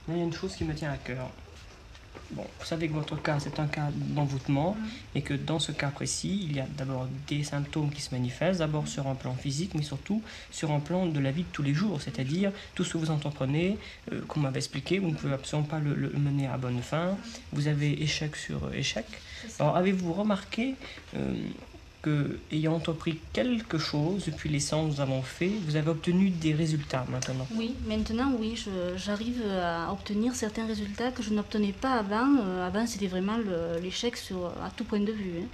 il y a une chose qui me tient à cœur. Bon, vous savez que votre cas, c'est un cas d'envoûtement et que dans ce cas précis, il y a d'abord des symptômes qui se manifestent, d'abord sur un plan physique, mais surtout sur un plan de la vie de tous les jours, c'est-à-dire tout ce que vous entreprenez, comme vous m'avez expliqué, vous ne pouvez absolument pas le mener à bonne fin, vous avez échec sur échec. Alors, avez-vous remarqué que, ayant entrepris quelque chose depuis les séances que nous avons fait, vous avez obtenu des résultats maintenant? Oui, maintenant, oui, j'arrive à obtenir certains résultats que je n'obtenais pas avant. Avant, c'était vraiment l'échec à tout point de vue. Hein.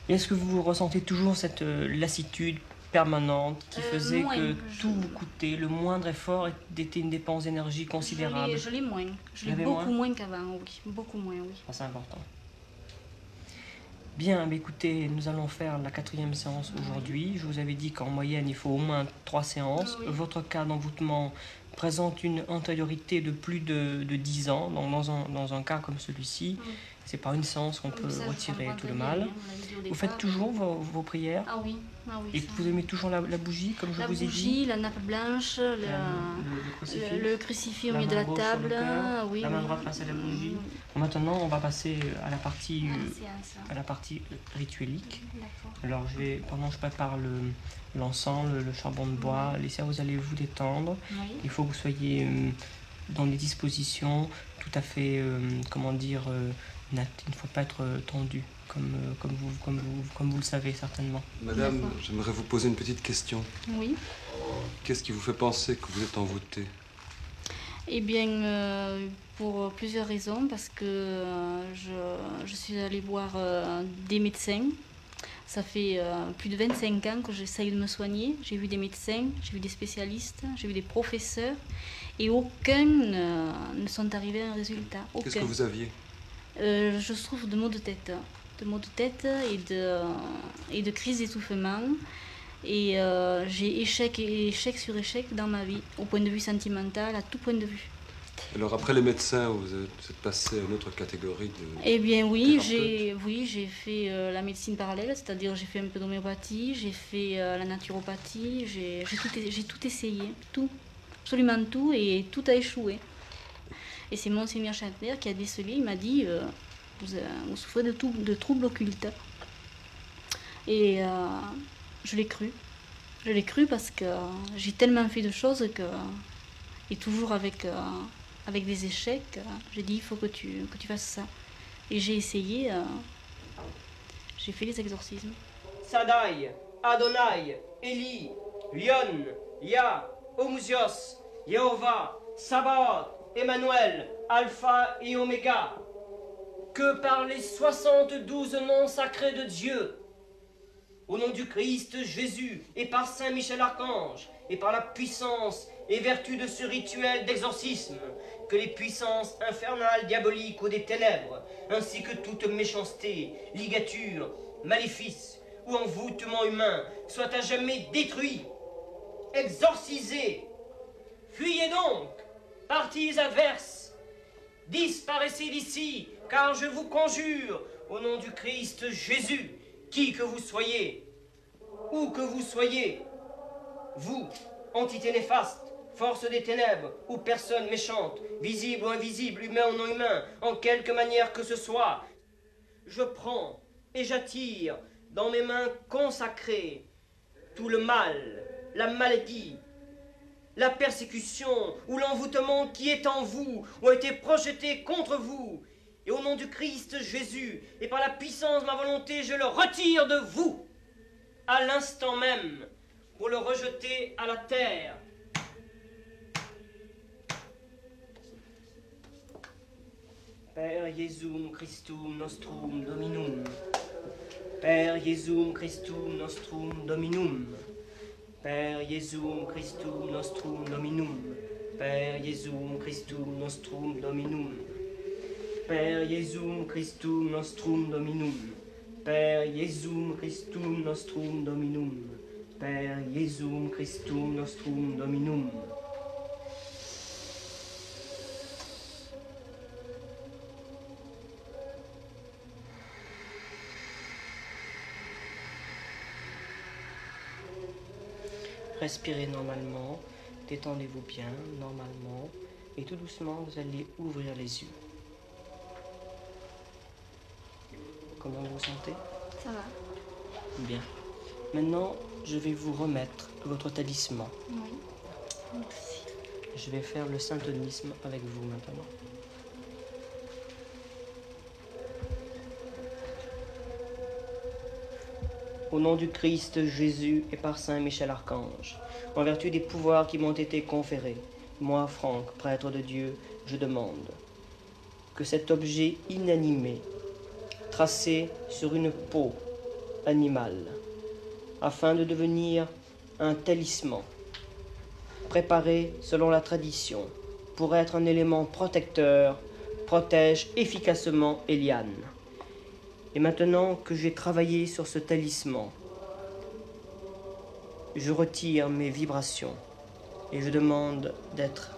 Est-ce que vous ressentez toujours cette lassitude permanente qui faisait que tout vous coûtait, le moindre effort était une dépense d'énergie considérable? Je l'ai moins. Je l'ai beaucoup moins qu'avant, oui. Beaucoup moins, oui. Ah, c'est important. Bien, mais écoutez, nous allons faire la 4e séance aujourd'hui. Je vous avais dit qu'en moyenne, il faut au moins 3 séances. Oui. Votre cas d'envoûtement présente une antériorité de plus de 10 ans. Donc dans un cas comme celui-ci, oui. C'est par une séance qu'on peut retirer tout le mal. Vous faites toujours vos prières? Ah oui. Ah oui, et vous aimez toujours la bougie, comme je vous ai dit? La bougie, la nappe blanche, le crucifix au milieu de la table. Oui, la main droite face à la bougie. Bon, maintenant, on va passer à la partie, rituelique. Alors, pendant que je prépare l'encens, le charbon de bois, vous allez vous détendre. Oui. Il faut que vous soyez dans des dispositions tout à fait, nettes. Il ne faut pas être tendu. Comme vous le savez certainement. Madame, j'aimerais vous poser une petite question. Oui. Qu'est-ce qui vous fait penser que vous êtes envoûtée? Eh bien, pour plusieurs raisons, parce que je suis allée voir des médecins. Ça fait plus de 25 ans que j'essaye de me soigner. J'ai vu des médecins, j'ai vu des spécialistes, j'ai vu des professeurs, et aucun ne sont arrivés à un résultat. Qu'est-ce que vous aviez? Je souffre de maux de tête. Et de crise d'étouffement. Et j'ai échec sur échec dans ma vie, au point de vue sentimental, à tout point de vue. Alors après les médecins, vous êtes passé à une autre catégorie de... Eh bien oui, j'ai fait la médecine parallèle, c'est-à-dire j'ai fait un peu d'homéopathie, j'ai fait la naturopathie, j'ai tout essayé, tout, absolument tout, et tout a échoué. Et c'est Monseigneur Chantner qui a décelé, il m'a dit... vous souffrez de troubles occultes. Et je l'ai cru. Je l'ai cru parce que j'ai tellement fait de choses et toujours avec des échecs, j'ai dit il faut que tu fasses ça. Et j'ai essayé, j'ai fait les exorcismes. Sadai, Adonai, Eli, Lion, Yah, Homusios, Jéhovah, Sabaoth, Emmanuel, Alpha et Oméga. Que par les 72 noms sacrés de Dieu, au nom du Christ Jésus, et par Saint Michel Archange, et par la puissance et vertu de ce rituel d'exorcisme, que les puissances infernales, diaboliques ou des ténèbres, ainsi que toute méchanceté, ligature, maléfice ou envoûtement humain, soient à jamais détruits, exorcisés. Fuyez donc, partis adverses, disparaissez d'ici, car je vous conjure, au nom du Christ Jésus, qui que vous soyez, où que vous soyez, vous, entité néfaste, force des ténèbres, ou personne méchante, visible ou invisible, humain ou non humain, en quelque manière que ce soit, je prends et j'attire dans mes mains consacrées tout le mal, la maladie, la persécution ou l'envoûtement qui est en vous ou a été projeté contre vous. Et au nom du Christ Jésus, et par la puissance de ma volonté, je le retire de vous, à l'instant même, pour le rejeter à la terre. Père Iesum Christum nostrum Dominum. Père Iesum Christum nostrum Dominum. Père Iesum Christum nostrum Dominum. Père Iesum Christum nostrum Dominum. Père Iesum Christum nostrum Dominum. Père Iesum Christum nostrum Dominum. Père Iesum Christum nostrum Dominum. Respirez normalement, détendez-vous bien, normalement. Et tout doucement, vous allez ouvrir les yeux. Comment vous vous sentez? Ça va. Bien. Maintenant, je vais vous remettre votre talisman. Oui. Merci. Je vais faire le syntonisme avec vous maintenant. Au nom du Christ Jésus et par Saint Michel Archange, en vertu des pouvoirs qui m'ont été conférés, moi, Franck, prêtre de Dieu, je demande que cet objet inanimé, tracé sur une peau animale, afin de devenir un talisman, préparé selon la tradition, pour être un élément protecteur, protège efficacement Eliane. Et maintenant que j'ai travaillé sur ce talisman, je retire mes vibrations et je demande d'être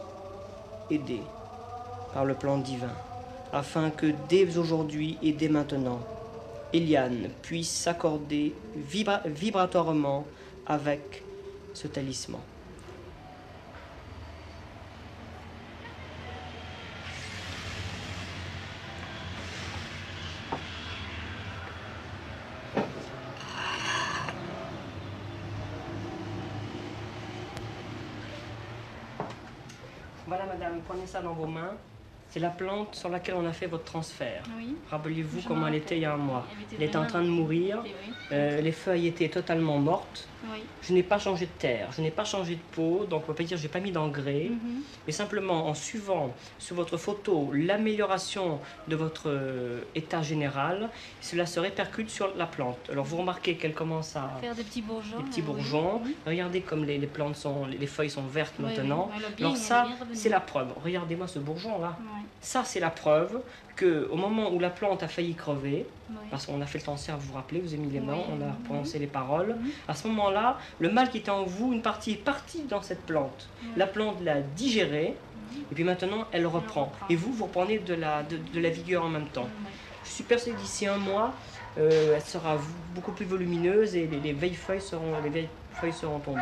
aidé par le plan divin, afin que dès aujourd'hui et dès maintenant, Eliane puisse s'accorder vibratoirement avec ce talisman. Voilà madame, prenez ça dans vos mains. C'est la plante sur laquelle on a fait votre transfert. Oui. Rappelez-vous Je comment m'en elle était il y a un mois. rappelle. Elle était en train de mourir, Oui. les feuilles étaient totalement mortes. Oui. Je n'ai pas changé de terre, je n'ai pas changé de peau, donc on peut pas dire que j'ai pas mis d'engrais, Mhm. mais simplement en suivant sur votre photo l'amélioration de votre état général, cela se répercute sur la plante. Alors vous remarquez qu'elle commence à Faire des petits bourgeons. des petits oui. bourgeons. Mhm. Regardez comme les plantes sont, les feuilles sont vertes Oui, maintenant. oui. Elle a bien- Alors elle est ça, bien revenue. c'est la preuve. Regardez-moi ce bourgeon là. Oui. Ça, c'est la preuve que au moment où la plante a failli crever, Oui. parce qu'on a fait le cancer, vous vous rappelez, vous avez mis les mains, Oui. on a Mhm. prononcé les paroles. Mhm. À ce moment-là, le mal qui était en vous, une partie est partie dans cette plante. Oui. La plante l'a digérée, et puis maintenant, elle reprend. reprend. Et vous, vous reprenez de la vigueur en même temps. Oui. Je suis persuadé que d'ici un mois, elle sera beaucoup plus volumineuse et les vieilles feuilles seront tombées.